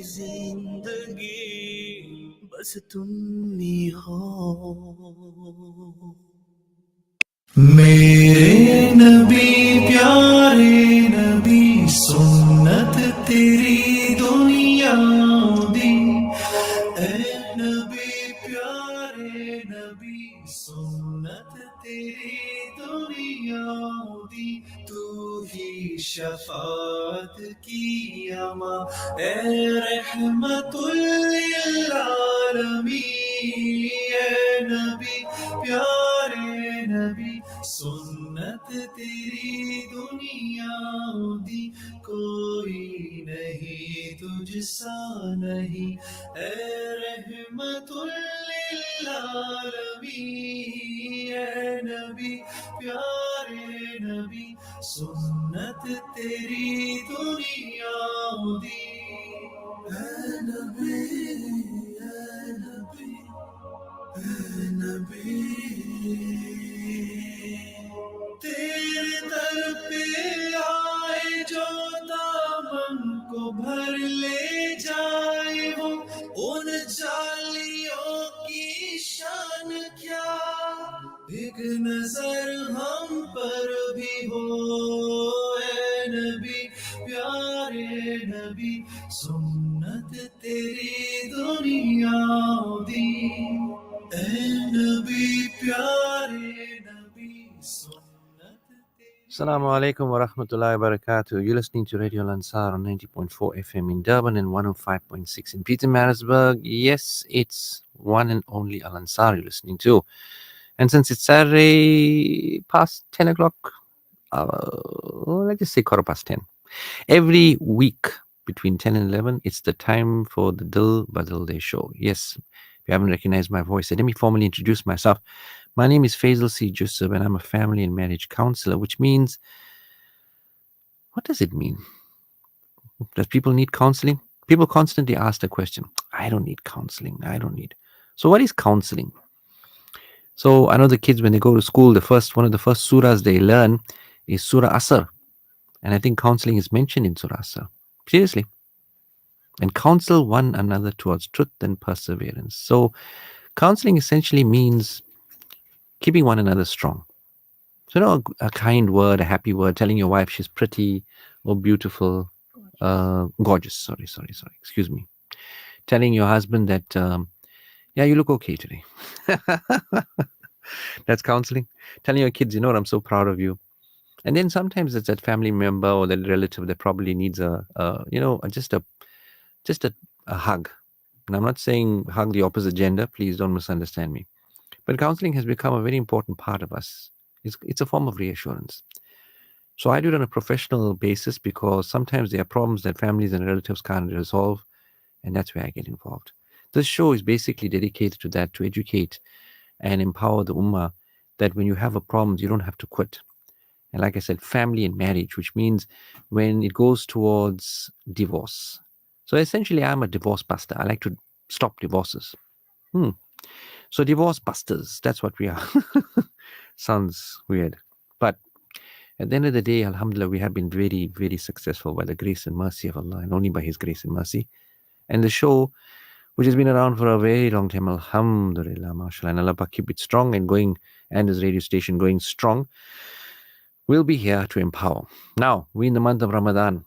जिंदगी बस तुम ही हो। मेरे नबी प्यारे नबी सुन्नत तेरी दुनिया दी। ऐ नबी प्यारे नबी सुन्नत तेरी दुनिया दी। तू ही शफाअत की अमा ऐ रहमतुल लिल आलमीन। ऐ नबी प्यारे नबी सुन्नत तेरी दुनिया दी। कोई नहीं तुझसा नहीं ऐ रहमतुल लिल आलमीन। ऐ नबी प्यारे नबी सुन्नत तेरी दुनिया दी। ऐ नबी नबी तेरे दर पे आए जो दामन को भर ले जाए वो। उन जालियों की शान क्या एक नजर हम पर भी हो। ऐ नबी प्यारे नबी सुन्नत तेरी दुनिया दी। ऐ नबी प्यारे नबी सुन्नत तेरी। Assalamu alaikum wa rahmatullahi wa barakatuh. You're listening to Radio Al-Ansar on 90.4 FM in Durban and 105.6 in Pietermaritzburg. Yes, it's one and only Al-Ansar you're listening to. And since it's Saturday past 10 o'clock, let's just say 10:15. Every week between 10 and 11, it's the time for the Dil Badalde show. Yes, if you haven't recognized my voice, let me formally introduce myself. My name is Faisal C. Jusuf, and I'm a family and marriage counselor, which means, what does it mean? Does people need counseling? People constantly ask the question, I don't need counseling. I don't need. So what is counseling? So I know the kids, when they go to school, one of the first surahs they learn is Surah Asr. And I think counseling is mentioned in Surah Asr. Seriously. And counsel one another towards truth and perseverance. So counseling essentially means keeping one another strong. So, a kind word, a happy word, telling your wife she's pretty or beautiful, gorgeous. Sorry. Excuse me. Telling your husband that, yeah, you look okay today. That's counseling. Telling your kids, I'm so proud of you. And then sometimes it's that family member or that relative that probably needs just a hug. And I'm not saying hug the opposite gender. Please don't misunderstand me. But counseling has become a very important part of us. It's a form of reassurance. So I do it on a professional basis because sometimes there are problems that families and relatives can't resolve, and that's where I get involved. This show is basically dedicated to that, to educate and empower the ummah that when you have a problem, you don't have to quit. And like I said, family and marriage, which means when it goes towards divorce. So essentially, I'm a divorce buster. I like to stop divorces. So divorce busters, that's what we are. Sounds weird. But at the end of the day, alhamdulillah, we have been very, very successful by the grace and mercy of Allah, and only by His grace and mercy. And the show, which has been around for a very long time, alhamdulillah, mashallah, and Allah keep it strong and going, and His radio station going strong, will be here to empower. Now, we're in the month of Ramadan.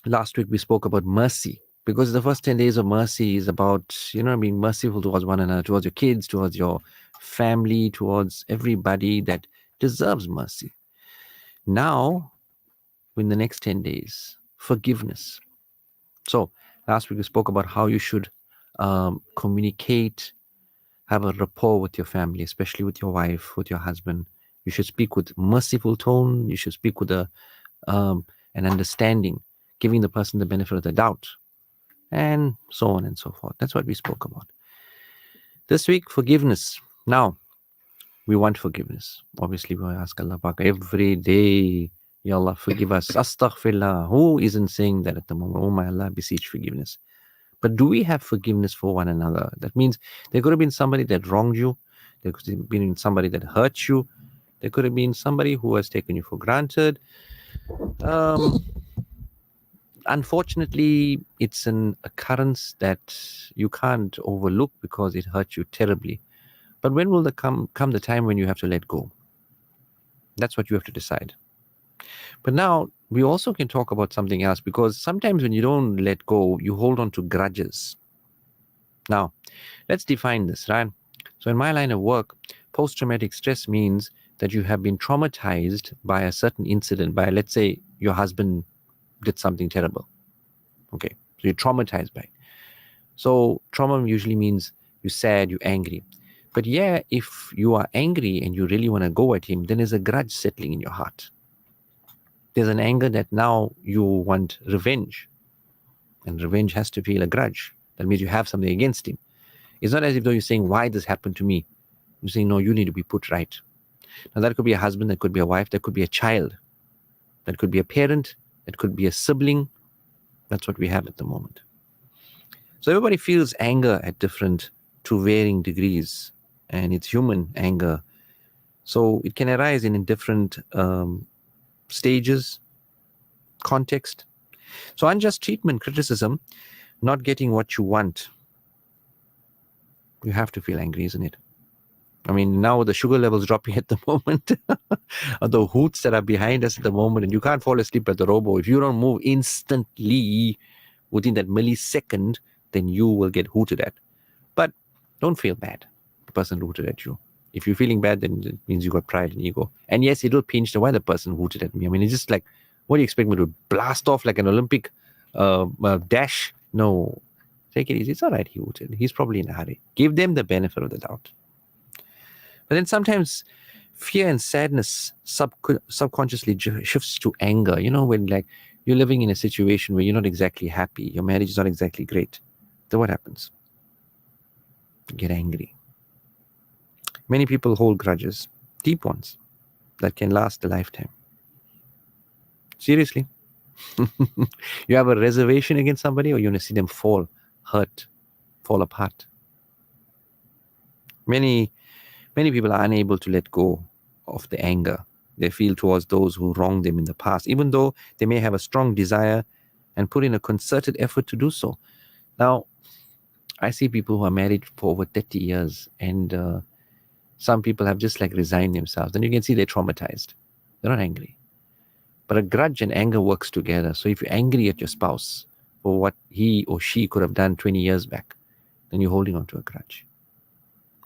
Last week we spoke about mercy, because the first 10 days of mercy is about, being merciful towards one another, towards your kids, towards your family, towards everybody that deserves mercy. Now, in the next 10 days, forgiveness. So, last week we spoke about how you should communicate, have a rapport with your family, especially with your wife, with your husband. You should speak with merciful tone. You should speak with an understanding, giving the person the benefit of the doubt, and so on and so forth. That's what we spoke about. This week, forgiveness. Now, we want forgiveness. Obviously, we ask Allah Pak every day, Ya Allah, forgive us. Astaghfirullah. Who isn't saying that at the moment? Oh my Allah, beseech forgiveness. But do we have forgiveness for one another? That means there could have been somebody that wronged you. There could have been somebody that hurt you. There could have been somebody who has taken you for granted. Unfortunately, it's an occurrence that you can't overlook because it hurts you terribly. But when will come the time when you have to let go? That's what you have to decide. But now we also can talk about something else, because sometimes when you don't let go, you hold on to grudges. Now, let's define this, right? So in my line of work, post-traumatic stress means that you have been traumatized by a certain incident, by, let's say, your husband did something terrible. Okay, so you're traumatized by it. So trauma usually means you're sad, you're angry. But yeah, if you are angry and you really want to go at him, then there's a grudge settling in your heart. There's an anger that now you want revenge. And revenge has to feel a grudge. That means you have something against him. It's not as if though you're saying, why this happened to me? You're saying, no, you need to be put right. Now that could be a husband, that could be a wife, that could be a child, that could be a parent, that could be a sibling. That's what we have at the moment. So everybody feels anger at different to varying degrees, and it's human anger. So it can arise in different stages, context. So unjust treatment, criticism, not getting what you want. You have to feel angry, isn't it? I mean, now the sugar level's dropping at the moment, or the hoots that are behind us at the moment, and you can't fall asleep at the robo. If you don't move instantly within that millisecond, then you will get hooted at. But don't feel bad. The person hooted at you. If you're feeling bad, then it means you got pride and ego. And yes, it'll pinch the why the person hooted at me. I mean, it's just like, what do you expect me to blast off like an Olympic dash? No, take it easy. It's all right, he hooted. He's probably in a hurry. Give them the benefit of the doubt. But then sometimes fear and sadness subconsciously shifts to anger. You know, when like you're living in a situation where you're not exactly happy, your marriage is not exactly great, then what happens? You get angry. Many people hold grudges, deep ones, that can last a lifetime. Seriously. You have a reservation against somebody, or you want to see them fall, hurt, fall apart. Many people are unable to let go of the anger they feel towards those who wronged them in the past, even though they may have a strong desire and put in a concerted effort to do so. Now, I see people who are married for over 30 years, and some people have just like resigned themselves. And you can see they're traumatized. They're not angry. But a grudge and anger works together. So if you're angry at your spouse for what he or she could have done 20 years back, then you're holding on to a grudge.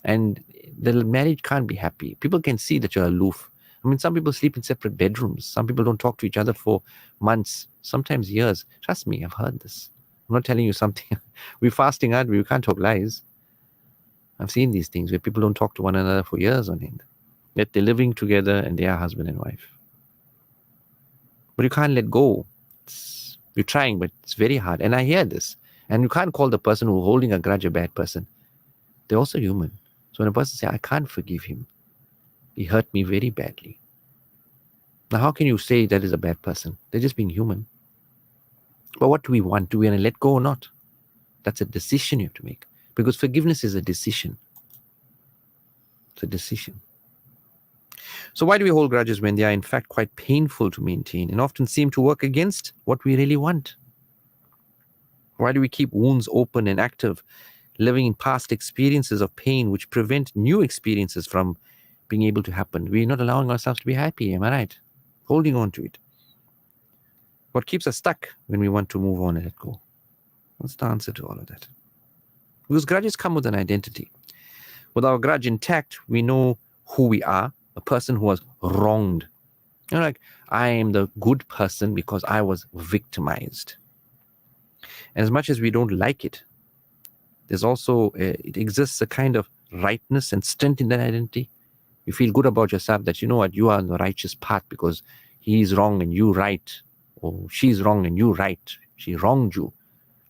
And the marriage can't be happy. People can see that you're aloof. I mean, some people sleep in separate bedrooms. Some people don't talk to each other for months, sometimes years. Trust me, I've heard this. I'm not telling you something. We're fasting, aren't we? We can't talk lies. I've seen these things where people don't talk to one another for years on end. Yet they're living together and they are husband and wife. But you can't let go. You're trying, but it's very hard. And I hear this. And you can't call the person who's holding a grudge a bad person. They're also human. So when a person says, I can't forgive him, he hurt me very badly. Now, how can you say that is a bad person? They're just being human. But what do we want? Do we want to let go or not? That's a decision you have to make. Because forgiveness is a decision. It's a decision. So why do we hold grudges when they are in fact quite painful to maintain and often seem to work against what we really want? Why do we keep wounds open and active, living in past experiences of pain which prevent new experiences from being able to happen? We're not allowing ourselves to be happy, am I right? Holding on to it. What keeps us stuck when we want to move on and let go? What's the answer to all of that? Because grudges come with an identity. With our grudge intact, we know who we are, a person who was wronged. You know, like, I am the good person because I was victimized. And as much as we don't like it, there's also, it exists a kind of rightness and strength in that identity. You feel good about yourself that, you know what, you are on the righteous path because he's wrong and you right, or she's wrong and you right. She wronged you.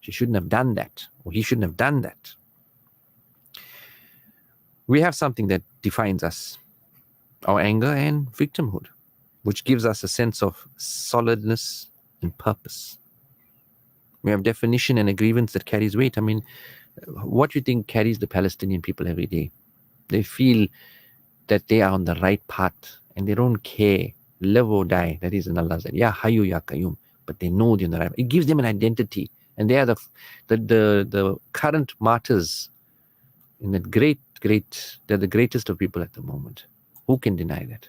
She shouldn't have done that, or he shouldn't have done that. We have something that defines us, our anger and victimhood, which gives us a sense of solidness and purpose. We have definition and a grievance that carries weight. I mean, what do you think carries the Palestinian people every day? They feel that they are on the right path and they don't care, live or die. That is in Allah's, Ya Hayyu Ya Qayyum. but they know they're in the right. It gives them an identity, and they are the current martyrs in that great. They're the greatest of people at the moment. Who can deny that?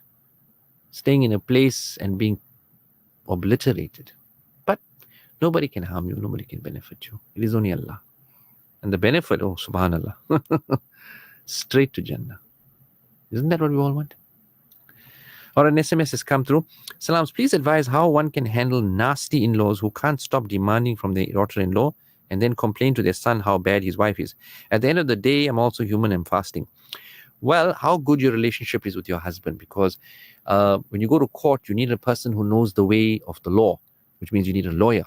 Staying in a place and being obliterated, but nobody can harm you. Nobody can benefit you. It is only Allah, and the benefit. Oh, Subhanallah, straight to Jannah. Isn't that what we all want? Or an SMS has come through. Salams, please advise how one can handle nasty in-laws who can't stop demanding from their daughter-in-law and then complain to their son how bad his wife is. At the end of the day, I'm also human and fasting. Well, how good your relationship is with your husband, because when you go to court, you need a person who knows the way of the law, which means you need a lawyer.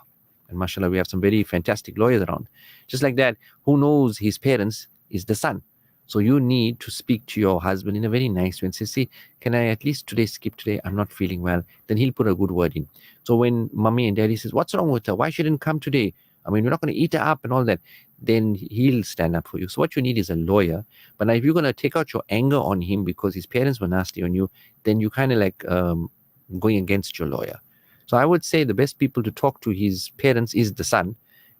And mashallah, we have some very fantastic lawyers around. Just like that, who knows his parents is the son. So you need to speak to your husband in a very nice way and say, see, can I at least skip today? I'm not feeling well. Then he'll put a good word in. So when mommy and daddy says, what's wrong with her? Why she didn't come today? I mean, we're not going to eat her up and all that. Then he'll stand up for you. So what you need is a lawyer. But now if you're going to take out your anger on him because his parents were nasty on you, then you kind of like going against your lawyer. So I would say the best people to talk to his parents is the son.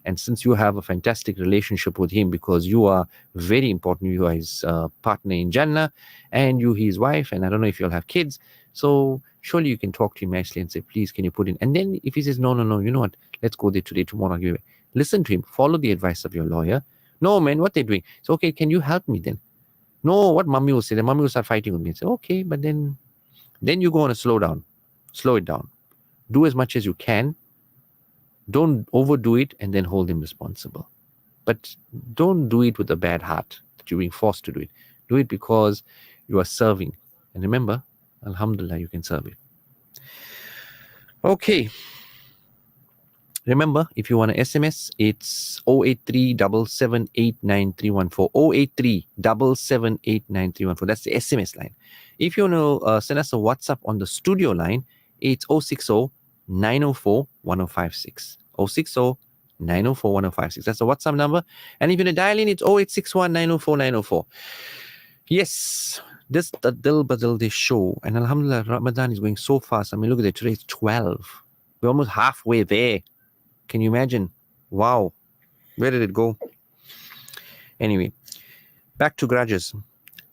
And since you have a fantastic relationship with him, because you are very important, you are his partner in Jannah, and you his wife, and I don't know if you'll have kids, so surely you can talk to him nicely and say, please, can you put in? And then if he says, no, you know what, let's go there today, tomorrow I'll give it. Listen to him, follow the advice of your lawyer. No, man, what they're doing? So, okay, can you help me then? No, what mommy will say, then mommy will start fighting with me and say, okay, but then you go on a slow it down. Do as much as you can. Don't overdo it and then hold him responsible. But don't do it with a bad heart that you're being forced to do it. Do it because you are serving. And remember, alhamdulillah, you can serve it. Okay. Remember, if you want to SMS, it's 083 7789314. 083 7789314. That's the SMS line. If you want to send us a WhatsApp on the studio line, it's 060 904 1056. 060 904 1056. That's the WhatsApp number. And if you want to dial in, it's 0861 904 904. Yes, this the Dil Badalde show. And alhamdulillah, Ramadan is going so fast. I mean, look at it. Today it's 12. We're almost halfway there. Can you imagine? Wow. Where did it go? Anyway, back to grudges.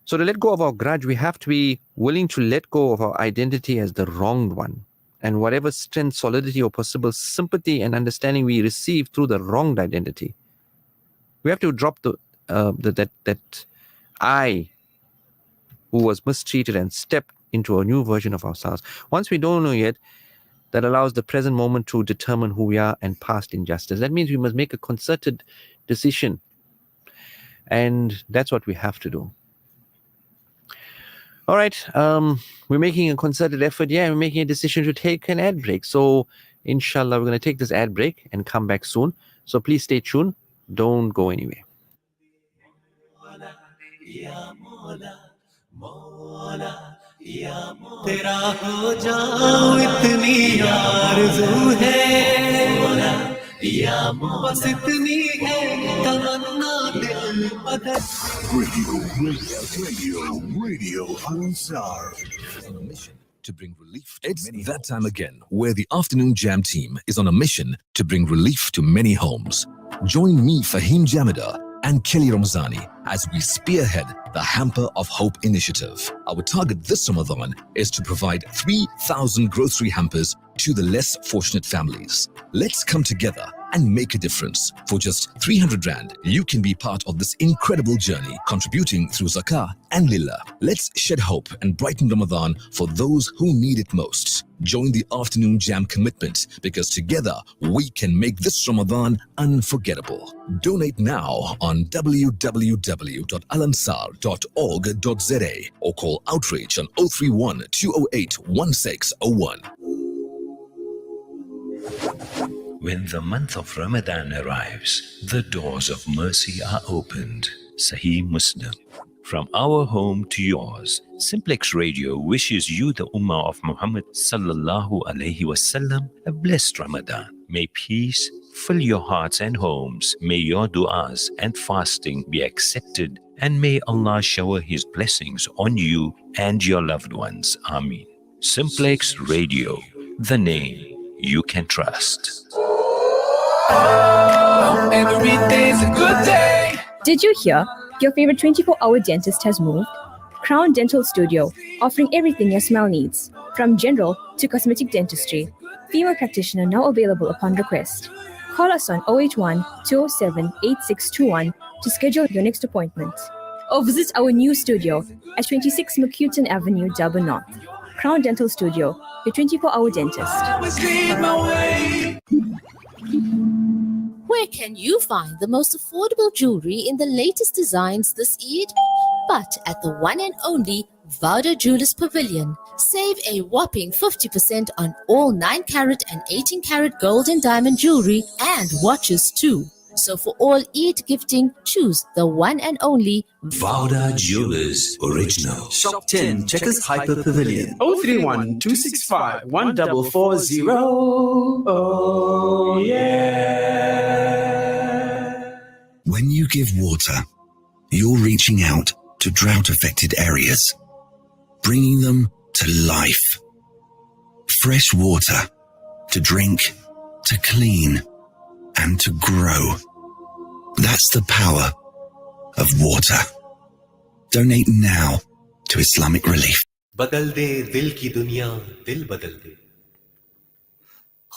So to let go of our grudge, we have to be willing to let go of our identity as the wronged one. And whatever strength, solidity, or possible sympathy and understanding we receive through the wronged identity, we have to drop that I who was mistreated and step into a new version of ourselves. Once we don't know yet, that allows the present moment to determine who we are and past injustice. That means we must make a concerted decision. And that's what we have to do. All right, we're making a concerted effort here, and we're making a decision to take an ad break. So, inshallah, we're going to take this ad break and come back soon. So, please stay tuned. Don't go anywhere. तेरा हो जाऊं इतनी आरज़ू है बस इतनी है तमन्ना दिल बदल Radio Ansar. On a mission to bring relief to it's many that homes. Time again where the afternoon jam team is on a mission to bring relief to many homes. Join me, Fahim Jamida, and Kelly Ramzani as we spearhead the Hamper of Hope initiative. Our target this Ramadan is to provide 3,000 grocery hampers to the less fortunate families. Let's come together and make a difference. For just 300 Rand, you can be part of this incredible journey, contributing through Zakah and Lillah. Let's shed hope and brighten Ramadan for those who need it most. Join the Afternoon Jam commitment, because together we can make this Ramadan unforgettable. Donate now on www.alansar.org.za or call Outreach on 031 208 1601. When the month of Ramadan arrives, the doors of mercy are opened. Sahih Muslim. From our home to yours, Simplex Radio wishes you, the Ummah of Muhammad sallallahu alaihi wasallam, a blessed Ramadan. May peace fill your hearts and homes. May your du'as and fasting be accepted, and may Allah shower His blessings on you and your loved ones. Ameen. Simplex Radio, the name you can trust. Every day's a good day. Did you hear? Your favorite 24-hour dentist has moved? Crown Dental Studio, offering everything your smile needs, from general to cosmetic dentistry. Female practitioner now available upon request. Call us on 081 207 8621 to schedule your next appointment. Or visit our new studio at 26 McCuton Avenue, Dublin North. Crown Dental Studio, your 24-hour dentist. Always lead my way. Where can you find the most affordable jewelry in the latest designs this Eid? But at the one and only Vauda Jewelers Pavilion. Save a whopping 50% on all 9-carat and 18-carat gold and diamond jewelry and watches too. So for all Eid gifting, choose the one and only Vauda Jewelers Original. Shop 10 Checkers Hyper Pavilion. 031 265 1440. Oh, yeah. When you give water, you're reaching out to drought-affected areas, bringing them to life. Fresh water to drink, to clean, and to grow. That's the power of water. Donate now to Islamic Relief. बदल दे दिल की दुनिया दिल बदल दे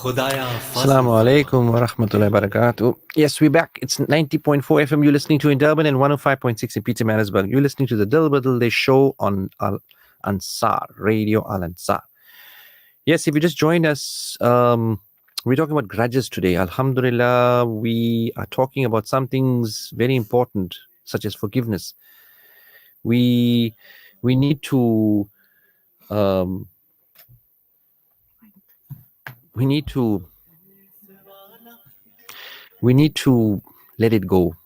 खुदाया Assalamu alaikum wa rahmatullahi wa barakatuh. Yes, we're back. It's 90.4 FM. You're listening to in Durban and 105.6 in Pietermaritzburg. You're listening to the Dil Badalde show on Al Ansar, Radio Al Ansar. Yes, if you just joined us, we're talking about grudges today. Alhamdulillah, we are talking about some things very important, such as forgiveness. We need to we need to let it go.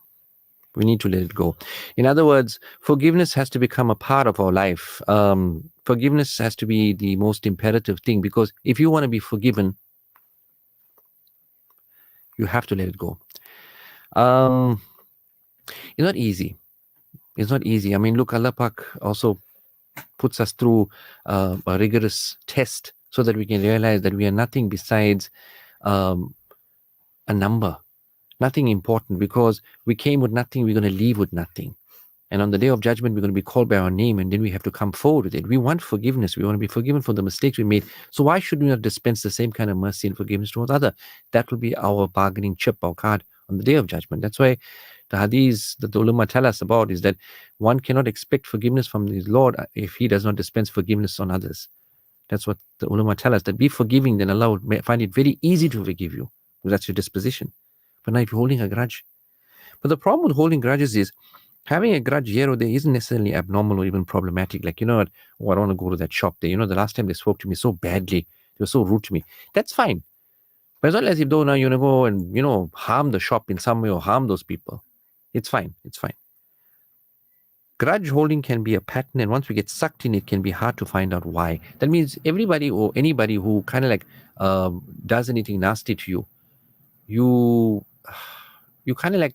We need to let it go. In other words, forgiveness has to become a part of our life. Forgiveness has to be the most imperative thing, because if you want to be forgiven, you have to let it go. It's not easy. It's not easy. I mean, look, Allah Pak also puts us through a rigorous test so that we can realize that we are nothing besides a number, nothing important, because we came with nothing, we're going to leave with nothing. And on the day of judgment, we're going to be called by our name, and then we have to come forward with it. We want forgiveness. We want to be forgiven for the mistakes we made. So why should we not dispense the same kind of mercy and forgiveness towards others? That will be our bargaining chip, our card on the day of judgment. That's why the hadith that the ulama tell us about is that one cannot expect forgiveness from his Lord if he does not dispense forgiveness on others. That's what the ulama tell us, that be forgiving, then Allah will find it very easy to forgive you, because that's your disposition. But now if you're holding a grudge. But the problem with holding grudges is, having a grudge here or there isn't necessarily abnormal or even problematic. Like, you know what, oh, I don't want to go to that shop there. You know, the last time they spoke to me so badly, they were so rude to me. That's fine. But as long as you don't now, you want to go and, you know, harm the shop in some way or harm those people, it's fine. It's fine. Grudge holding can be a pattern, and once we get sucked in, it can be hard to find out why. That means everybody or anybody who kind of like does anything nasty to you, you kind of like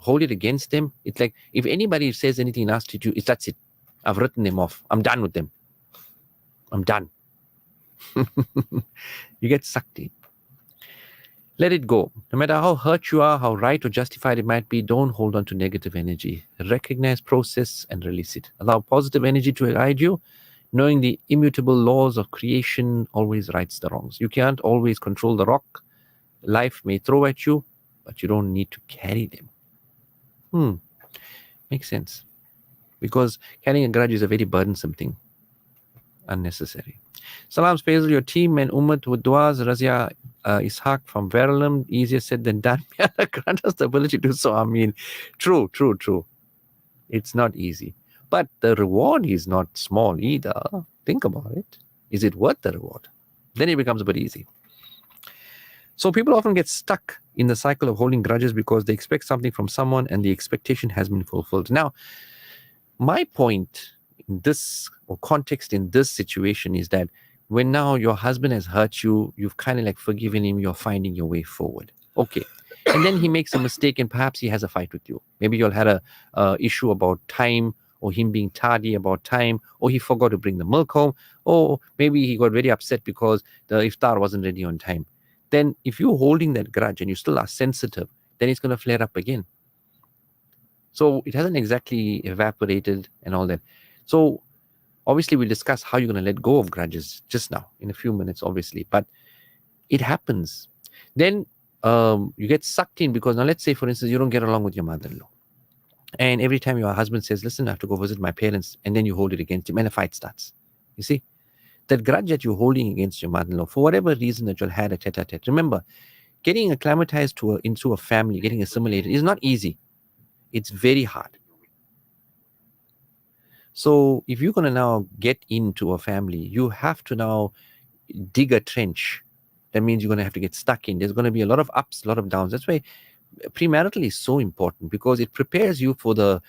hold it against them. It's like if anybody says anything nasty to you, that's it. I've written them off. I'm done with them. I'm done. You get sucked in. Let it go. No matter how hurt you are, how right or justified it might be, don't hold on to negative energy. Recognize, process, and release it. Allow positive energy to guide you. Knowing the immutable laws of creation always rights the wrongs. You can't always control the rock. Life may throw at you, but you don't need to carry them. Makes sense. Because carrying a grudge is a very burdensome thing. Unnecessary. Salam Faisal, your team and Ummat with duas. Razia Ishaq from Verulam. Easier said than done. May Allah grant us the ability to do so. I mean, true. It's not easy. But the reward is not small either. Think about it. Is it worth the reward? Then it becomes a bit easy. So people often get stuck in the cycle of holding grudges because they expect something from someone and the expectation has been fulfilled. Now, my point in this, or context in this situation, is that when now your husband has hurt you, you've kind of like forgiven him, you're finding your way forward. Okay. And then he makes a mistake and perhaps he has a fight with you. Maybe you'll had a issue about time, or him being tardy about time, or he forgot to bring the milk home, or maybe he got very upset because the iftar wasn't ready on time. Then if you're holding that grudge and you still are sensitive, then it's going to flare up again. So it hasn't exactly evaporated and all that. So obviously we'll discuss how you're going to let go of grudges just now in a few minutes, obviously, but it happens. Then you get sucked in because now let's say, for instance, you don't get along with your mother-in-law. And every time your husband says, listen, I have to go visit my parents, and then you hold it against him and a fight starts. You see? That grudge that you're holding against your mother-in-law, for whatever reason that you'll had a tete-a-tete. Remember, getting acclimatized into a family, getting assimilated is not easy. It's very hard. So if you're going to now get into a family, you have to now dig a trench. That means you're going to have to get stuck in. There's going to be a lot of ups, a lot of downs. That's why premarital is so important, because it prepares you for the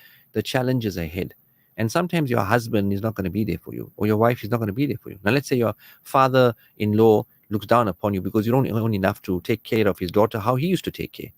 challenges ahead. And sometimes your husband is not going to be there for you, or your wife is not going to be there for you. Now, let's say your father-in-law looks down upon you because you don't own enough to take care of his daughter how he used to take care.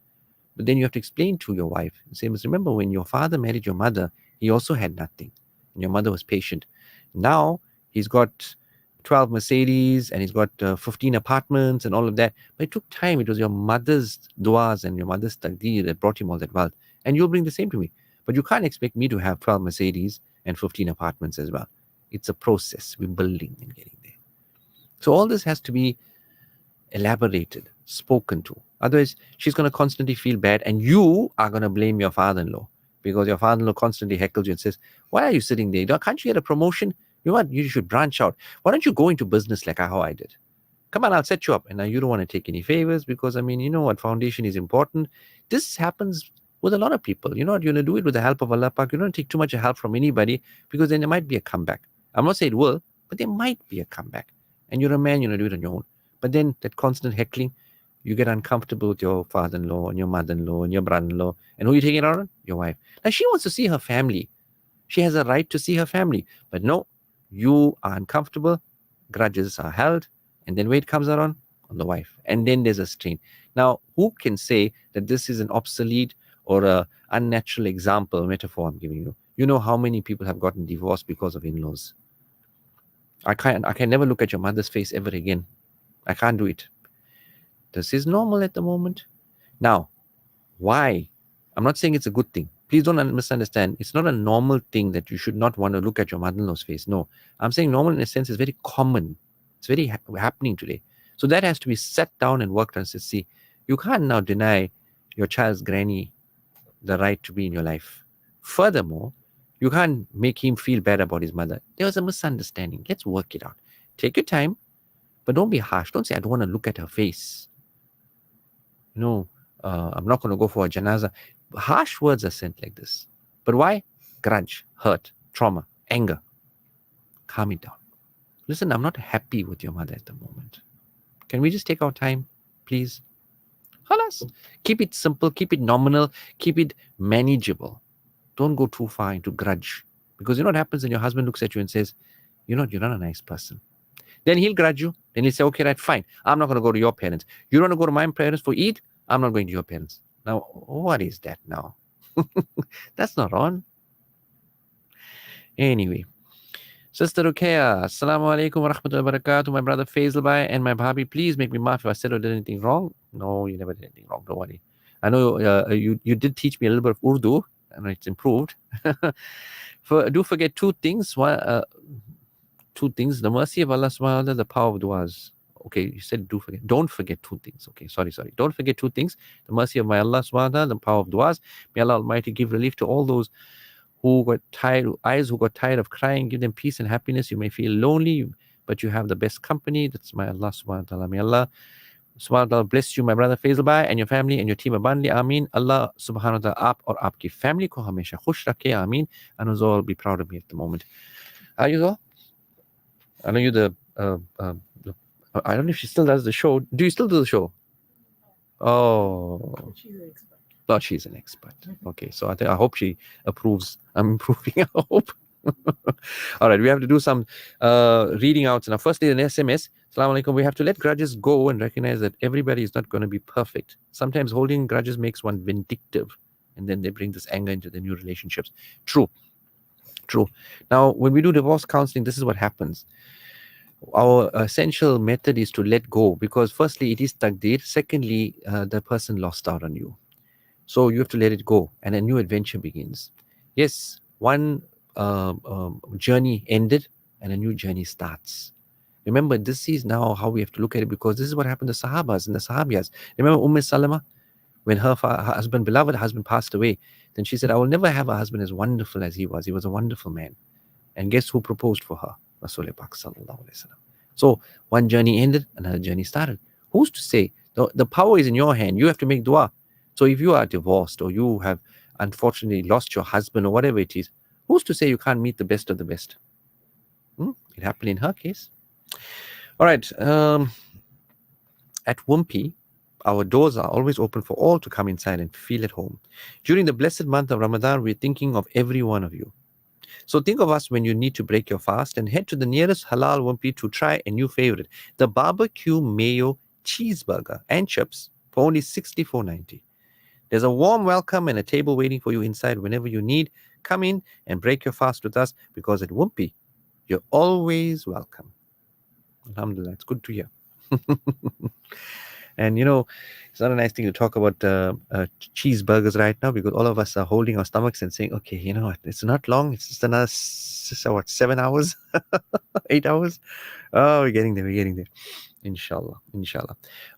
But then you have to explain to your wife, say, remember when your father married your mother, he also had nothing. And your mother was patient. Now he's got 12 Mercedes and he's got 15 apartments and all of that. But it took time. It was your mother's duas and your mother's taqdeer that brought him all that wealth. And you'll bring the same to me. But you can't expect me to have 12 Mercedes and 15 apartments as well. It's a process. We're building and getting there. So all this has to be elaborated, spoken to. Otherwise, she's going to constantly feel bad, and you are going to blame your father-in-law because your father-in-law constantly heckles you and says, why are you sitting there? Can't you get a promotion? You should branch out. Why don't you go into business like how I did? Come on, I'll set you up. And now you don't want to take any favors because, you know what, foundation is important. This happens with a lot of people. You're not going to do it with the help of Allah Pak. You don't take too much help from anybody, because then there might be a comeback. I'm not saying it will, but there might be a comeback. And you're a man, do it on your own. But then that constant heckling, you get uncomfortable with your father-in-law and your mother-in-law and your brother-in-law. And who are you taking it out on? Your wife. Now, she wants to see her family. She has a right to see her family. But no, you are uncomfortable, grudges are held, and then weight comes out on the wife. And then there's a strain. Now, who can say that this is an obsolete or a unnatural example, metaphor I'm giving you? You know how many people have gotten divorced because of in-laws. I can never look at your mother's face ever again. I can't do it. This is normal at the moment. Now, why? I'm not saying it's a good thing. Please don't misunderstand. It's not a normal thing that you should not want to look at your mother-in-law's face. No, I'm saying normal in a sense is very common. It's very happening today. So that has to be sat down and worked on. So see, you can't now deny your child's granny the right to be in your life. Furthermore, you can't make him feel bad about his mother. There was a misunderstanding. Let's work it out. Take your time, but don't be harsh. Don't say, I don't want to look at her face. I'm not going to go for a janaza. Harsh words are sent like this. But why? Grudge, hurt, trauma, anger. Calm it down. Listen, I'm not happy with your mother at the moment. Can we just take our time, please? Khalas. Keep it simple, keep it nominal, keep it manageable. Don't go too far into grudge. Because you know what happens when your husband looks at you and says, you're not a nice person. Then he'll grudge you. Then he'll say, okay, right, fine. I'm not going to go to your parents. You don't want to go to my parents for Eid? I'm not going to your parents. Now, what is that now? That's not on. Anyway. Sister Ruqayya, Assalamu alaikum wa rahmatullahi wa barakatuh. My brother Faisal Bhai and my bhabhi, please make me maaf if I said or did anything wrong. No, you never did anything wrong. Don't worry. I know you did teach me a little bit of Urdu, and it's improved. Do forget two things. Two things. The mercy of Allah subhanahu wa ta'ala, the power of du'as. Okay, you said do forget. Don't forget two things. Okay, sorry. Don't forget two things. The mercy of my Allah subhanahu wa ta'ala, the power of du'as. May Allah Almighty give relief to all those who got tired, eyes who got tired of crying. Give them peace and happiness. You may feel lonely, but you have the best company. That's my Allah subhanahu wa ta'ala. May Allah subhanahu wa ta'ala bless you, my brother Faisal Bhai, and your family and your team abundantly. Ameen. Allah subhanahu wa ta'ala aap aur aapki family ko hamesha khush rakhe. Ameen. And Uzal will be proud of me at the moment. Are you all? I know you I don't know if she still does the show. Do you still do the show? Oh. She's an expert. Okay, so I hope she approves. I'm improving, I hope. All right, we have to do some reading out. Now, firstly, an SMS. Assalamu alaikum. We have to let grudges go and recognize that everybody is not going to be perfect. Sometimes holding grudges makes one vindictive, and then they bring this anger into the new relationships. True. True. Now, when we do divorce counseling, this is what happens. Our essential method is to let go, because firstly, it is taqdeer. Secondly, the person lost out on you. So you have to let it go and a new adventure begins. Yes, one journey ended and a new journey starts. Remember, this is now how we have to look at it, because this is what happened to Sahabas and the Sahabiyas. Remember Salama? When her husband, beloved husband, passed away, then she said, I will never have a husband as wonderful as he was. He was a wonderful man. And guess who proposed for her? Rasulullah Pak sallallahu alaihi wasallam. So one journey ended, another journey started. Who's to say? The power is in your hand. You have to make dua. So if you are divorced or you have unfortunately lost your husband or whatever it is, who's to say you can't meet the best of the best? It happened in her case. All right. At Wumpy, our doors are always open for all to come inside and feel at home. During the blessed month of Ramadan, we're thinking of every one of you. So think of us when you need to break your fast and head to the nearest halal Wumpy to try a new favorite, the barbecue mayo cheeseburger and chips for only $64.90. There's a warm welcome and a table waiting for you inside whenever you need. Come in and break your fast with us, because at Wumpy, you're always welcome. Alhamdulillah, it's good to hear. And it's not a nice thing to talk about cheeseburgers right now, because all of us are holding our stomachs and saying, okay, you know what, it's not long, it's just another 7 hours 8 hours. Oh, we're getting there, inshallah.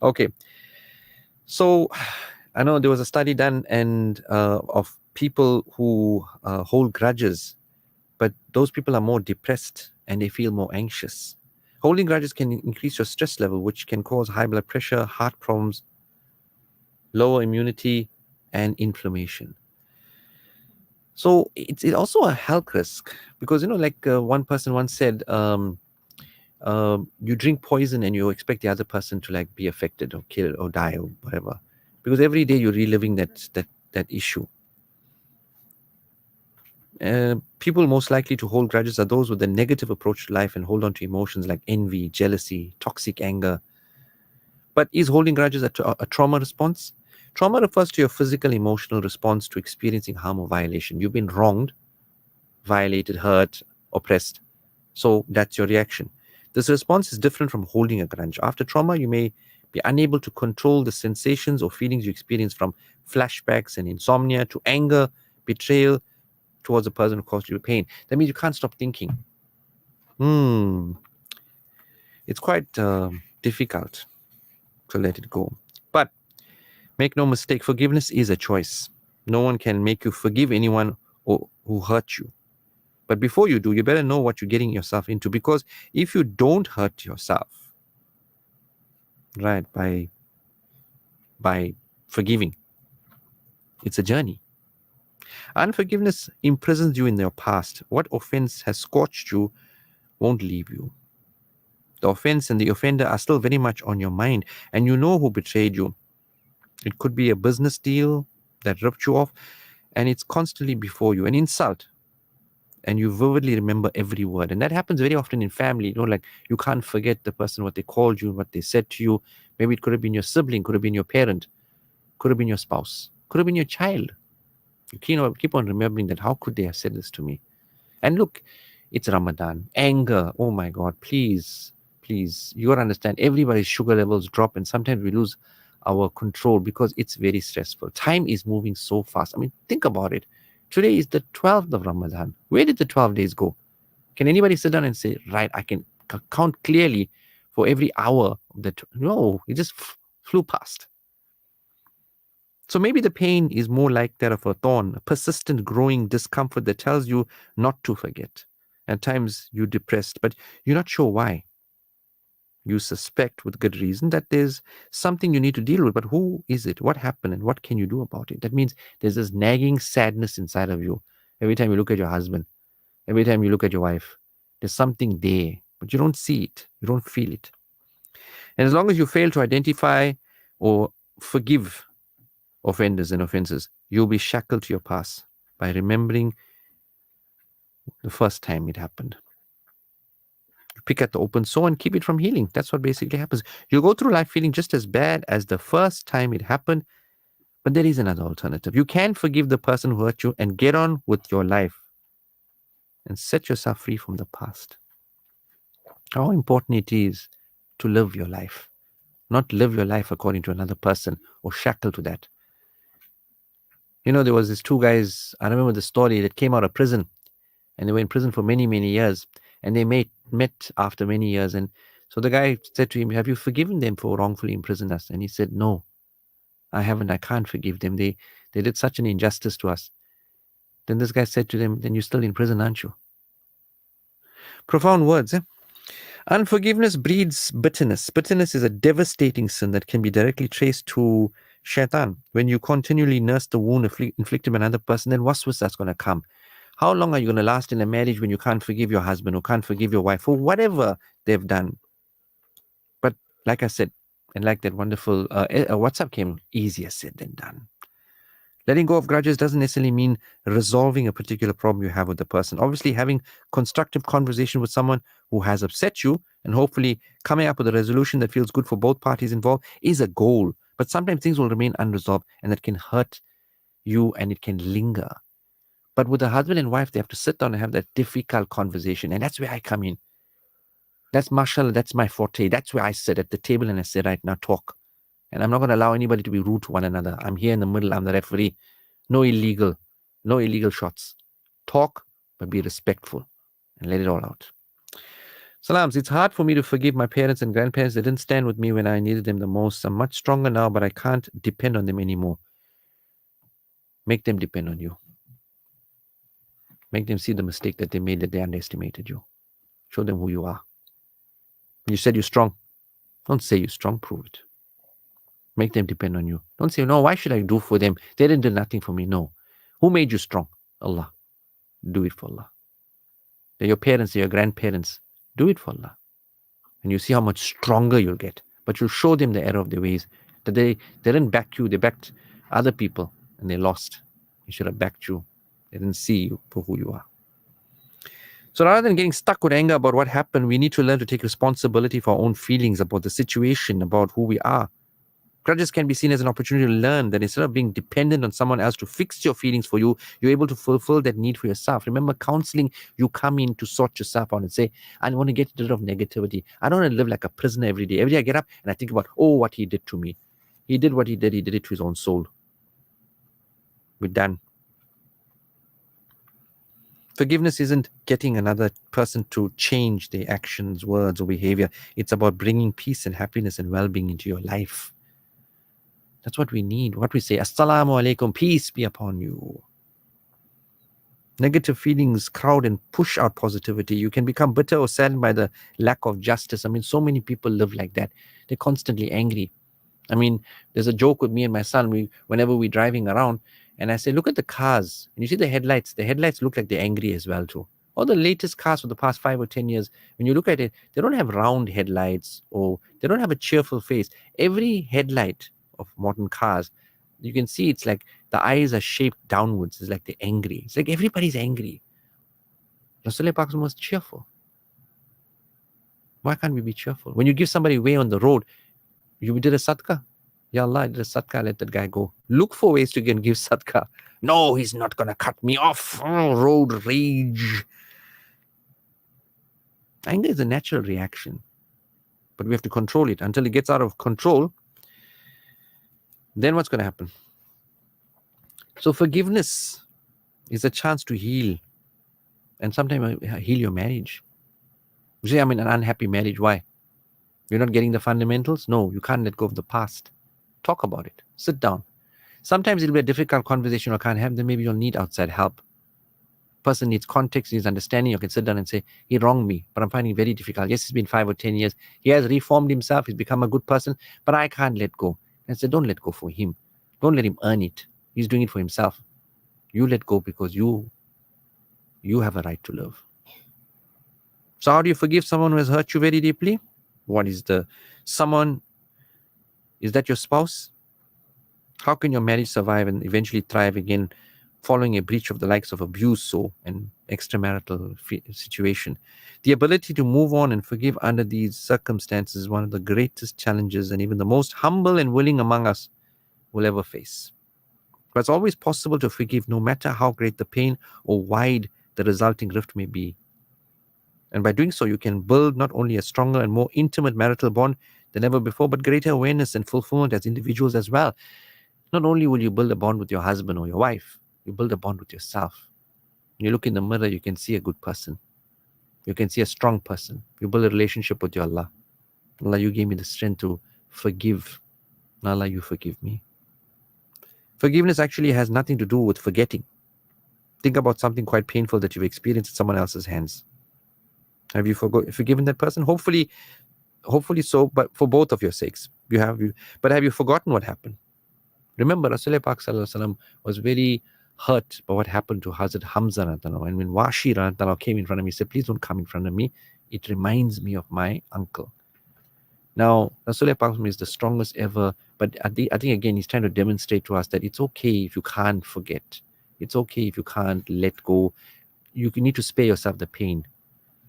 Okay, so I know there was a study done and of people who hold grudges, but those people are more depressed and they feel more anxious. Holding grudges can increase your stress level, which can cause high blood pressure, heart problems, lower immunity, and inflammation. So it's also a health risk, because like one person once said, you drink poison and you expect the other person to like be affected or killed or die or whatever, because every day you're reliving that issue. People most likely to hold grudges are those with a negative approach to life and hold on to emotions like envy, jealousy, toxic anger. But is holding grudges a trauma response? Trauma refers to your physical, emotional response to experiencing harm or violation. You've been wronged, violated, hurt, oppressed. So that's your reaction. This response is different from holding a grudge. After trauma, you may be unable to control the sensations or feelings you experience, from flashbacks and insomnia to anger, betrayal towards the person who caused you pain. That means you can't stop thinking. It's quite difficult to let it go. But make no mistake, forgiveness is a choice. No one can make you forgive anyone who hurt you. But before you do, you better know what you're getting yourself into, because if you don't hurt yourself, right, by forgiving, it's a journey. Unforgiveness imprisons you in your past. What offense has scorched you won't leave you. The offense and the offender are still very much on your mind, and you know who betrayed you. It could be a business deal that ripped you off, and it's constantly before you, an insult, and you vividly remember every word. And that happens very often in family. Like you can't forget the person, what they called you, what they said to you. Maybe it could have been your sibling, could have been your parent, could have been your spouse, could have been your child. You keep on remembering that. How could they have said this to me? And look, it's Ramadan. Anger, oh my God, please, you got to understand, everybody's sugar levels drop, and sometimes we lose our control because it's very stressful. Time is moving so fast. I mean, think about it. Today is the 12th of Ramadan. Where did the 12 days go? Can anybody sit down and say, right, I can count clearly for every hour? No, it just flew past. So maybe the pain is more like that of a thorn, a persistent growing discomfort that tells you not to forget. At times you're depressed, but you're not sure why. You suspect with good reason that there's something you need to deal with, but who is it? What happened and what can you do about it? That means there's this nagging sadness inside of you. Every time you look at your husband, every time you look at your wife, there's something there, but you don't see it, you don't feel it. And as long as you fail to identify or forgive offenders and offenses, you'll be shackled to your past by remembering the first time it happened. You pick at the open sore and keep it from healing. That's what basically happens. You'll go through life feeling just as bad as the first time it happened, but there is another alternative. You can forgive the person who hurt you and get on with your life. and set yourself free from the past. How important it is to live your life, not live your life according to another person or shackle to that. You know, there was these two guys, I remember the story, that came out of prison, and they were in prison for many, many years, and they met after many years. And so the guy said to him, have you forgiven them for wrongfully imprisoning us? And he said, no, I haven't. I can't forgive them. They did such an injustice to us. Then this guy said to them, then you're still in prison, aren't you? Profound words, eh? Unforgiveness breeds bitterness. Bitterness is a devastating sin that can be directly traced to shaitan. When you continually nurse the wound inflicted by another person, then waswas going to come. How long are you going to last in a marriage when you can't forgive your husband or can't forgive your wife for whatever they've done? But like I said, and like that wonderful WhatsApp came, easier said than done. Letting go of grudges doesn't necessarily mean resolving a particular problem you have with the person. Obviously, having constructive conversation with someone who has upset you and hopefully coming up with a resolution that feels good for both parties involved is a goal. But sometimes things will remain unresolved, and that can hurt you and it can linger. But with a husband and wife, they have to sit down and have that difficult conversation. And that's where I come in. That's mashallah, that's my forte. That's where I sit at the table and I say, right now, talk. And I'm not going to allow anybody to be rude to one another. I'm here in the middle. I'm the referee. No illegal shots. Talk, but be respectful and let it all out. Salams, it's hard for me to forgive my parents and grandparents. They didn't stand with me when I needed them the most. I'm much stronger now, but I can't depend on them anymore. Make them depend on you. Make them see the mistake that they made, that they underestimated you. Show them who you are. You said you're strong. Don't say you're strong. Prove it. Make them depend on you. Don't say, no, why should I do for them? They didn't do nothing for me. No. Who made you strong? Allah. Do it for Allah. They're your parents, they're your grandparents. Do it for Allah. And you see how much stronger you'll get. But you'll show them the error of their ways. That they didn't back you. They backed other people and they lost. They should have backed you. They didn't see you for who you are. So rather than getting stuck with anger about what happened, we need to learn to take responsibility for our own feelings, about the situation, about who we are. Grudges can be seen as an opportunity to learn that instead of being dependent on someone else to fix your feelings for you, you're able to fulfill that need for yourself. Remember, counseling, you come in to sort yourself out and say, I want to get rid of negativity. I don't want to live like a prisoner every day. Every day I get up and I think about, what he did to me. He did what he did. He did it to his own soul. We're done. Forgiveness isn't getting another person to change their actions, words, or behavior. It's about bringing peace and happiness and well-being into your life. That's what we need. What we say, Assalamu alaikum, peace be upon you. Negative feelings crowd and push out positivity. You can become bitter or saddened by the lack of justice. I mean, so many people live like that. They're constantly angry. I mean, there's a joke with me and my son. Whenever we're driving around, and I say, look at the cars. And you see the headlights. The headlights look like they're angry as well too. All the latest cars for the past 5 or 10 years, when you look at it, they don't have round headlights or they don't have a cheerful face. Every headlight of modern cars, you can see it's like the eyes are shaped downwards. It's like they're angry. It's like everybody's angry. Rasulullah Pak was cheerful. Why can't we be cheerful? When you give somebody way on the road, you did a sadaqah. Ya Allah, I did a sadaqah, let that guy go. Look for ways to give sadaqah. No, he's not going to cut me off. Road rage. Anger is a natural reaction, but we have to control it. Until it gets out of control, then what's going to happen? So forgiveness is a chance to heal, and sometimes heal your marriage. You say, I'm in an unhappy marriage. Why? You're not getting the fundamentals? No, you can't let go of the past. Talk about it. Sit down. Sometimes it'll be a difficult conversation or can't have, then maybe you'll need outside help. Person needs context, needs understanding. You can sit down and say, he wronged me, but I'm finding it very difficult. Yes, it's been 5 or 10 years. He has reformed himself. He's become a good person, but I can't let go. And say, don't let go for him. Don't let him earn it. He's doing it for himself. You let go because you have a right to live. So how do you forgive someone who has hurt you very deeply? What is someone? Is that your spouse? How can your marriage survive and eventually thrive again following a breach of the likes of abuse or an extramarital situation? The ability to move on and forgive under these circumstances is one of the greatest challenges and even the most humble and willing among us will ever face. But it's always possible to forgive no matter how great the pain or wide the resulting rift may be. And by doing so, you can build not only a stronger and more intimate marital bond than ever before, but greater awareness and fulfillment as individuals as well. Not only will you build a bond with your husband or your wife, you build a bond with yourself. When you look in the mirror, you can see a good person. You can see a strong person. You build a relationship with your Allah. Allah, you gave me the strength to forgive. Allah, you forgive me. Forgiveness actually has nothing to do with forgetting. Think about something quite painful that you've experienced at someone else's hands. Have you forgiven that person? Hopefully so, but for both of your sakes. But have you forgotten what happened? Remember, Rasulullah Pak Sallallahu Alaihi Wasallam was very hurt by what happened to Hazrat Hamza. And when Washi came in front of me, he said, please don't come in front of me. It reminds me of my uncle. Now, Rasulullah Pak is the strongest ever, but I think again, he's trying to demonstrate to us that it's okay if you can't forget. It's okay if you can't let go. You need to spare yourself the pain.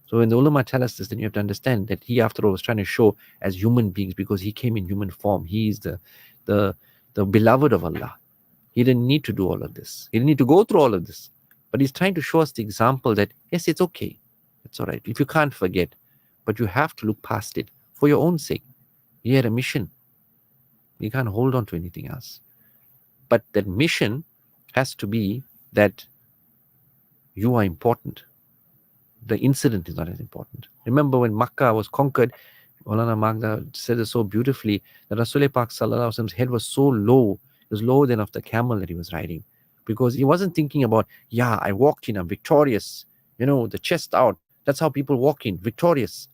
So when the ulama tell us this, then you have to understand that he, after all, was trying to show as human beings, because he came in human form. He is the beloved of Allah. He didn't need to do all of this. He didn't need to go through all of this. But he's trying to show us the example that, yes, it's okay. It's all right. If you can't forget, but you have to look past it for your own sake. You had a mission. You can't hold on to anything else. But that mission has to be that you are important. The incident is not as important. Remember when Makkah was conquered, Maulana Magda said it so beautifully, that Rasulullah Pak Sallallahu Alaihi Wasallam's head was so low, it was lower than of the camel that he was riding. Because he wasn't thinking about, I walked in, I'm victorious. The chest out. That's how people walk in, victorious.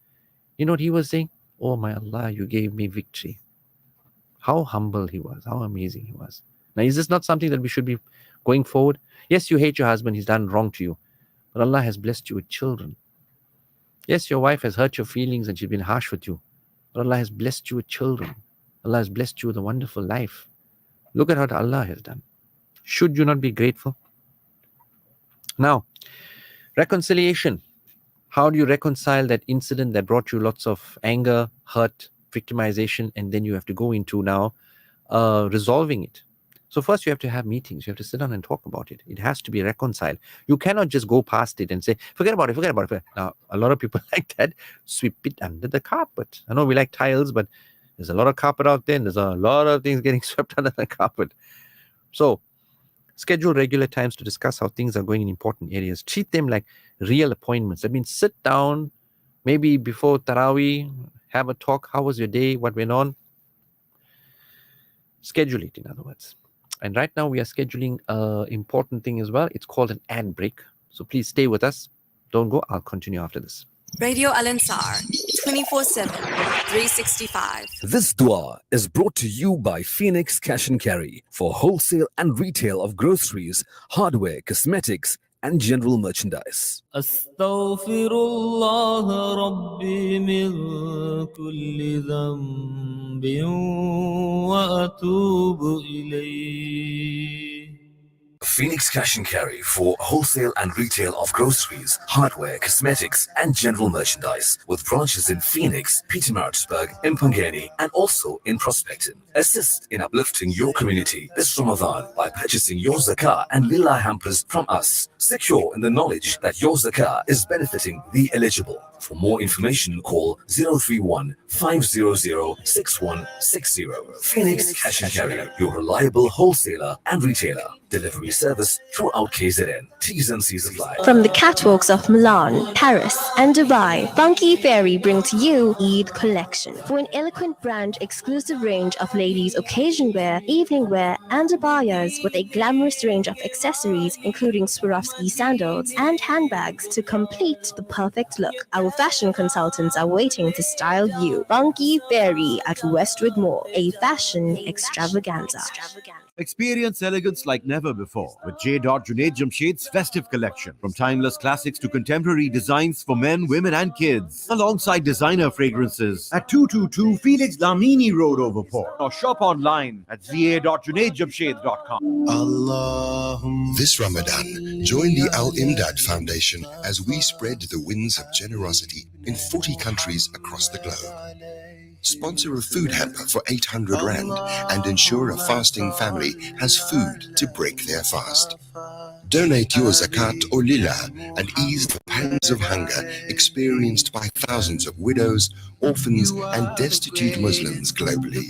You know what he was saying? Oh my Allah, you gave me victory. How humble he was, how amazing he was. Now, is this not something that we should be going forward? Yes, you hate your husband, he's done wrong to you. But Allah has blessed you with children. Yes, your wife has hurt your feelings and she's been harsh with you. But Allah has blessed you with children. Allah has blessed you with a wonderful life. Look at what Allah has done. Should you not be grateful? Now, reconciliation. How do you reconcile that incident that brought you lots of anger, hurt, victimization, and then you have to go into now resolving it? So first you have to have meetings. You have to sit down and talk about it. It has to be reconciled. You cannot just go past it and say, forget about it. Now, a lot of people like that, sweep it under the carpet. I know we like tiles, but there's a lot of carpet out there and there's a lot of things getting swept under the carpet. So schedule regular times to discuss how things are going in important areas. Treat them like real appointments. I mean, sit down, maybe before Taraweeh, have a talk. How was your day? What went on? Schedule it, in other words. And right now we are scheduling an important thing as well. It's called an ad break. So please stay with us. Don't go. I'll continue after this. Radio Al Ansar, 24/7, 365. This dua is brought to you by Phoenix Cash and Carry for wholesale and retail of groceries, hardware, cosmetics, and general merchandise. Astaghfirullah Rabbi min kulli dhanbin wa atubu ilayh. Phoenix Cash and Carry for wholesale and retail of groceries, hardware, cosmetics, and general merchandise, with branches in Phoenix, Pietermaritzburg, Empangeni, and also in Prospecton. Assist in uplifting your community this Ramadan by purchasing your zakah and lillah hampers from us, secure in the knowledge that your zakah is benefiting the eligible. For more information, call 031 500 6160. Phoenix Cash and Carry, your reliable wholesaler and retailer. Delivery service throughout KZN. T's and C's apply. From the catwalks of Milan, Paris, and Dubai, Funky Fairy bring to you Eid Collection. For an eloquent brand exclusive range of ladies' occasion wear, evening wear, and abayas with a glamorous range of accessories, including Swarovski sandals and handbags to complete the perfect look. Our fashion consultants are waiting to style you. Funky Fairy at Westwood Mall, a fashion extravaganza. Experience elegance like never before with J. Junaid Jamshed's festive collection. From timeless classics to contemporary designs for men, women and kids. Alongside designer fragrances at 222 Felix Lamini Road, Overport. Or shop online at za.junaidjamshed.com. This Ramadan, join the Al-Imdad Foundation as we spread the winds of generosity in 40 countries across the globe. Sponsor a food hamper for 800 Rand and ensure a fasting family has food to break their fast. Donate your zakat or lila and ease the pangs of hunger experienced by thousands of widows, orphans and destitute Muslims globally.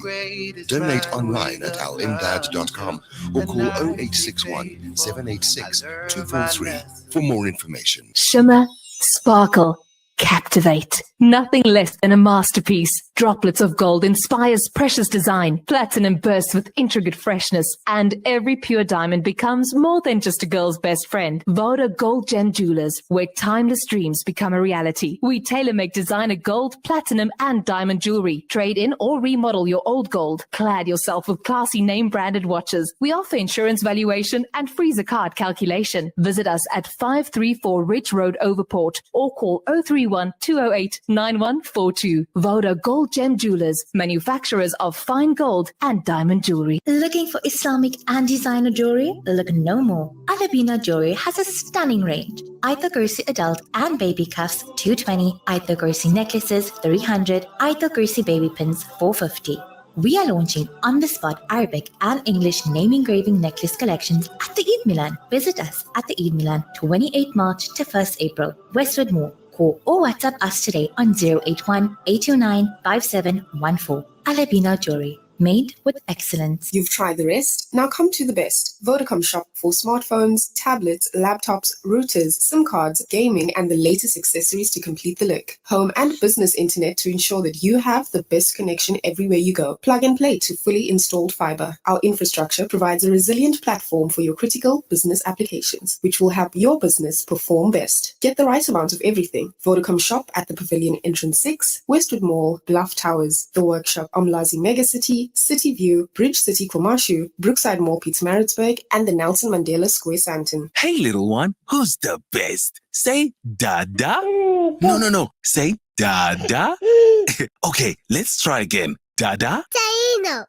Donate online at alimdad.com or call 0861 786 243 for more information. Shimmer, sparkle, captivate. Nothing less than a masterpiece. Droplets of gold inspires precious design. Platinum bursts with intricate freshness. And every pure diamond becomes more than just a girl's best friend. Voda Gold Gem Jewelers, where timeless dreams become a reality. We tailor-make designer gold, platinum, and diamond jewelry. Trade in or remodel your old gold. Clad yourself with classy name-branded watches. We offer insurance valuation and free zakat calculation. Visit us at 534 Ridge Road, Overport, or call 031 208 9142. Voda Gold Gem Jewelers, manufacturers of fine gold and diamond jewelry. Looking for Islamic and designer jewelry? Look no more. Alabina Jewelry has a stunning range. Aitha Kursi adult and baby cuffs 220, Aitha Kursi necklaces 300, Aitha Kursi baby pins 450. We are launching on-the-spot Arabic and English name engraving necklace collections at the Eid Milan. Visit us at the Eid Milan 28 March to 1st April, Westwood Mall. Call or WhatsApp us today on 081 829 5714. Alabina Jewelry, made with excellence. You've tried the rest. Now come to the best. Vodacom shop for smartphones, tablets, laptops, routers, SIM cards, gaming, and the latest accessories to complete the look. Home and business internet to ensure that you have the best connection everywhere you go. Plug and play to fully installed fiber. Our infrastructure provides a resilient platform for your critical business applications, which will help your business perform best. Get the right amount of everything. Vodacom shop at the Pavilion Entrance 6, Westwood Mall, Bluff Towers, The Workshop, Umlazi Megacity, City View, Bridge City Kumashu, Brookside Mall Pietermaritzburg, and the Nelson Mandela Square Sandton. Hey, little one, who's the best? Say Dada. No. Say Dada. Okay, let's try again. Dada. Taino.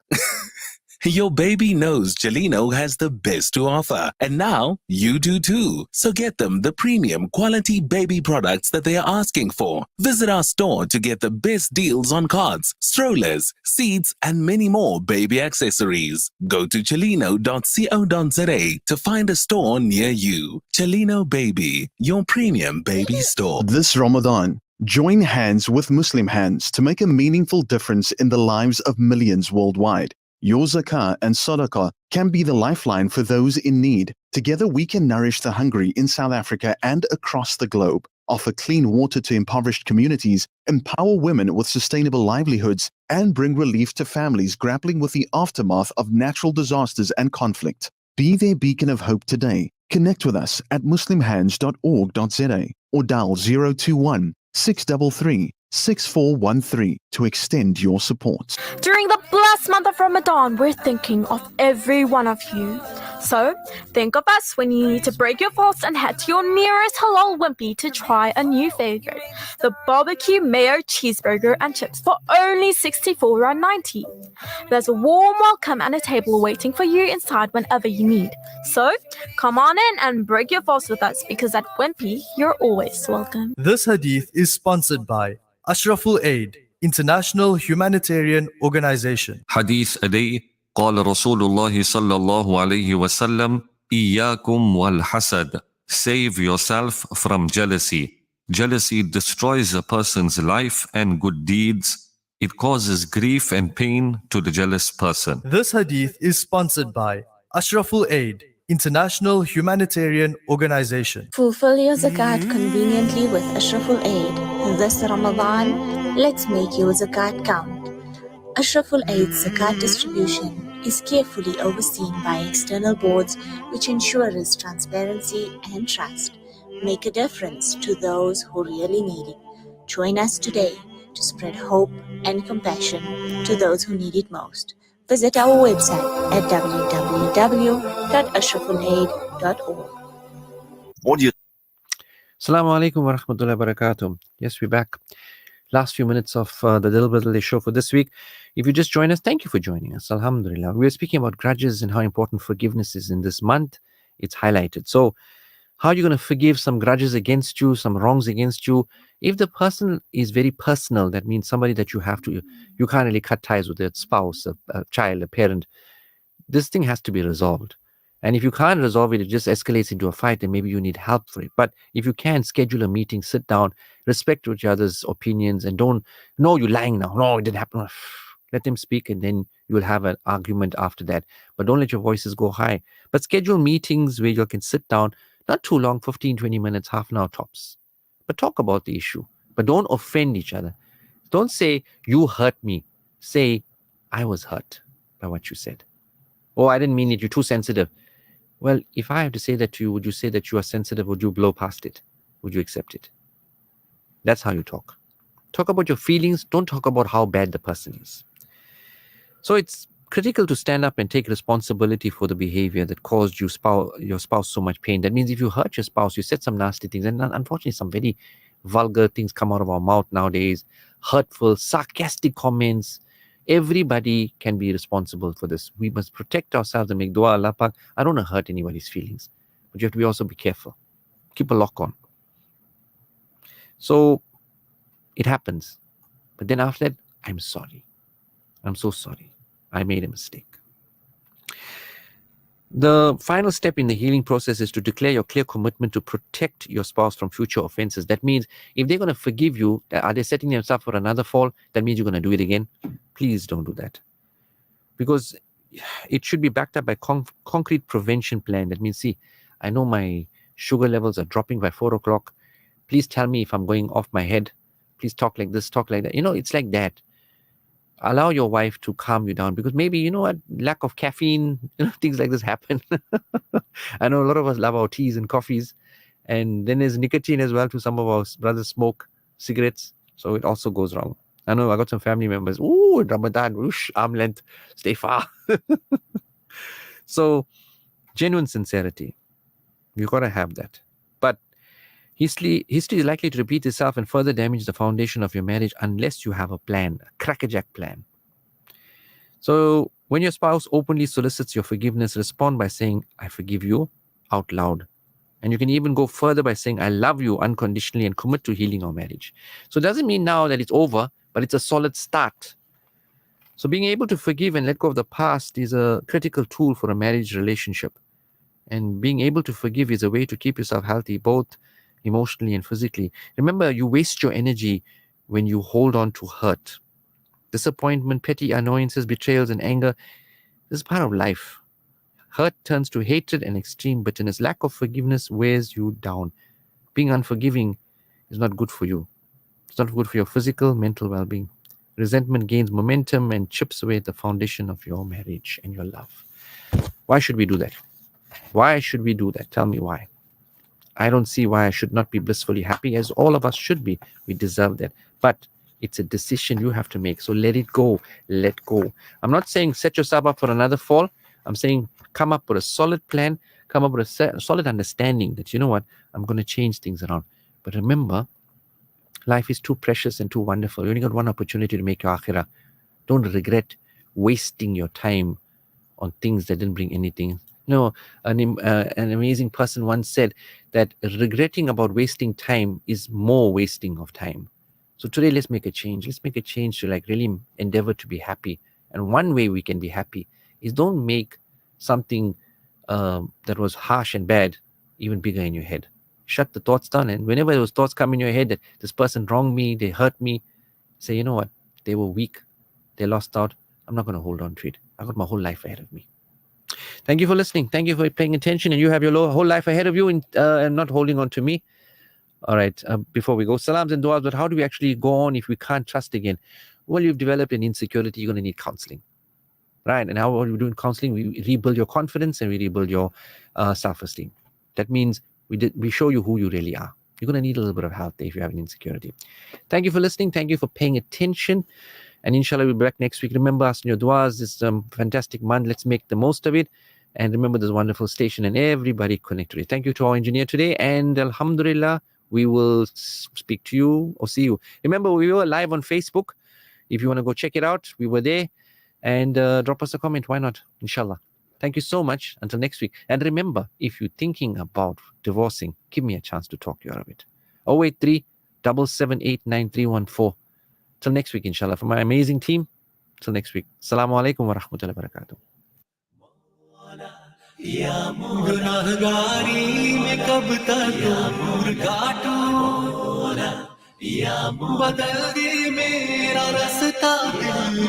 Your baby knows Chelino has the best to offer. And now you do too. So get them the premium quality baby products that they are asking for. Visit our store to get the best deals on cards, strollers, seats, and many more baby accessories. Go to chelino.co.za to find a store near you. Chelino Baby, your premium baby store. This Ramadan, join hands with Muslim Hands to make a meaningful difference in the lives of millions worldwide. Your zakah and sadaqah can be the lifeline for those in need. Together we can nourish the hungry in South Africa and across the globe, offer clean water to impoverished communities, empower women with sustainable livelihoods, and bring relief to families grappling with the aftermath of natural disasters and conflict. Be their beacon of hope today. Connect with us at muslimhands.org.za or dial 021 633 6413 to extend your support. During the blessed month of Ramadan, we're thinking of every one of you. So, think of us when you need to break your fast and head to your nearest halal wimpy to try a new favorite, the barbecue mayo cheeseburger and chips for only $64.90. There's a warm welcome and a table waiting for you inside whenever you need. So, come on in and break your fast with us, because at Wimpy, you're always welcome. This hadith is sponsored by Ashraful Aid, International Humanitarian Organization. حديث أدي قال رسول الله صلى الله عليه وسلم إياكم والحسد. Save yourself from jealousy. Jealousy destroys a person's life and good deeds. It causes grief and pain to the jealous person. This hadith is sponsored by Ashraful Aid, International Humanitarian Organization. Fulfill your zakat conveniently with Ashraful Aid. This Ramadan, let's make your zakat count. Ashraful Aid's zakat distribution is carefully overseen by external boards which ensure its transparency and trust. Make a difference to those who really need it. Join us today to spread hope and compassion to those who need it most. Visit our website at www.ashrafulaid.org. Assalamu alaikum wa rahmatullahi wa barakatuh. Yes, we're back. Last few minutes of the Dil Badalde show for this week. If you just joined us, thank you for joining us. Alhamdulillah. We were speaking about grudges and how important forgiveness is in this month. It's highlighted. So How are you going to forgive some grudges against you, some wrongs against you? If the person is very personal, that means somebody that you can't really cut ties with, a spouse, a child, a parent. This thing has to be resolved. And if you can't resolve it, it just escalates into a fight, then maybe you need help for it. But if you can, schedule a meeting, sit down, respect each other's opinions, and don't, no, you're lying now. No, it didn't happen. Let them speak, and then you will have an argument after that. But don't let your voices go high. But schedule meetings where you can sit down, not too long, 15, 20 minutes, half an hour tops. But talk about the issue. But don't offend each other. Don't say, you hurt me. Say, I was hurt by what you said. Oh, I didn't mean it. You're too sensitive. Well, if I have to say that to you, would you say that you are sensitive? Would you blow past it? Would you accept it? That's how you talk. Talk about your feelings. Don't talk about how bad the person is. So it's critical to stand up and take responsibility for the behavior that caused your spouse so much pain. That means if you hurt your spouse, you said some nasty things, and unfortunately some very vulgar things come out of our mouth nowadays, hurtful, sarcastic comments. Everybody can be responsible for this. We must protect ourselves and make dua, Allah Pak. I don't want to hurt anybody's feelings. But you have to also be careful. Keep a lock on. So it happens. But then after that, I'm sorry. I'm so sorry. I made a mistake. The final step in the healing process is to declare your clear commitment to protect your spouse from future offenses. That means if they're going to forgive you, are they setting themselves for another fall? That means you're going to do it again. Please don't do that. Because it should be backed up by concrete prevention plan. That means, see, I know my sugar levels are dropping by 4 o'clock. Please tell me if I'm going off my head. Please talk like this, talk like that. It's like that. Allow your wife to calm you down, because maybe, lack of caffeine, things like this happen. I know a lot of us love our teas and coffees, and then there's nicotine as well. To some of our brothers smoke cigarettes, so it also goes wrong. I know I got some family members, Ramadan, whoosh, arm length, stay far. So genuine sincerity, you got to have that. But history is likely to repeat itself and further damage the foundation of your marriage unless you have a plan, a crackerjack plan. So when your spouse openly solicits your forgiveness, respond by saying, I forgive you, out loud. And you can even go further by saying, I love you unconditionally, and commit to healing our marriage. So it doesn't mean now that it's over, but it's a solid start. So being able to forgive and let go of the past is a critical tool for a marriage relationship. And being able to forgive is a way to keep yourself healthy, both emotionally and physically. Remember, you waste your energy when you hold on to hurt. Disappointment, petty annoyances, betrayals, and anger. This is part of life. Hurt turns to hatred and extreme bitterness. Lack of forgiveness wears you down. Being unforgiving is not good for you. It's not good for your physical, mental well-being. Resentment gains momentum and chips away at the foundation of your marriage and your love. Why should we do that? Why should we do that? Tell me why. I don't see why I should not be blissfully happy, as all of us should be. We deserve that. But it's a decision you have to make. So let it go. Let go. I'm not saying set yourself up for another fall. I'm saying come up with a solid plan. Come up with a solid understanding that, you know what, I'm going to change things around. But remember, life is too precious and too wonderful. You only got one opportunity to make your akhirah. Don't regret wasting your time on things that didn't bring anything. No, an amazing person once said that regretting about wasting time is more wasting of time. So today, let's make a change. Let's make a change to really endeavor to be happy. And one way we can be happy is don't make something that was harsh and bad even bigger in your head. Shut the thoughts down, and whenever those thoughts come in your head that this person wronged me, they hurt me, say, you know what, they were weak, they lost out. I'm not going to hold on to it. I got my whole life ahead of me. Thank you for listening. Thank you for paying attention. And you have your whole life ahead of you and not holding on to me. All right. Before we go, salams and duas, but how do we actually go on if we can't trust again? Well, you've developed an insecurity. You're going to need counseling. Right. And how are we doing counseling? We rebuild your confidence and we rebuild your self-esteem. That means we show you who you really are. You're going to need a little bit of help there if you have an insecurity. Thank you for listening. Thank you for paying attention. And inshallah, we'll be back next week. Remember us in your duas. It's a fantastic month. Let's make the most of it. And remember this wonderful station and everybody connect to it. Thank you to our engineer today. And alhamdulillah, we will speak to you or see you. Remember, we were live on Facebook. If you want to go check it out, we were there. And drop us a comment. Why not? Inshallah. Thank you so much. Until next week. And remember, if you're thinking about divorcing, give me a chance to talk you out of it. 083 778 9314. Till next week, inshallah. For my amazing team, till next week. Assalamu alaikum wa rahmatullahi wa barakatuh. या गुनाहगारी में कब तक दूर काटूं या बदल दे मेरा रास्ता दिल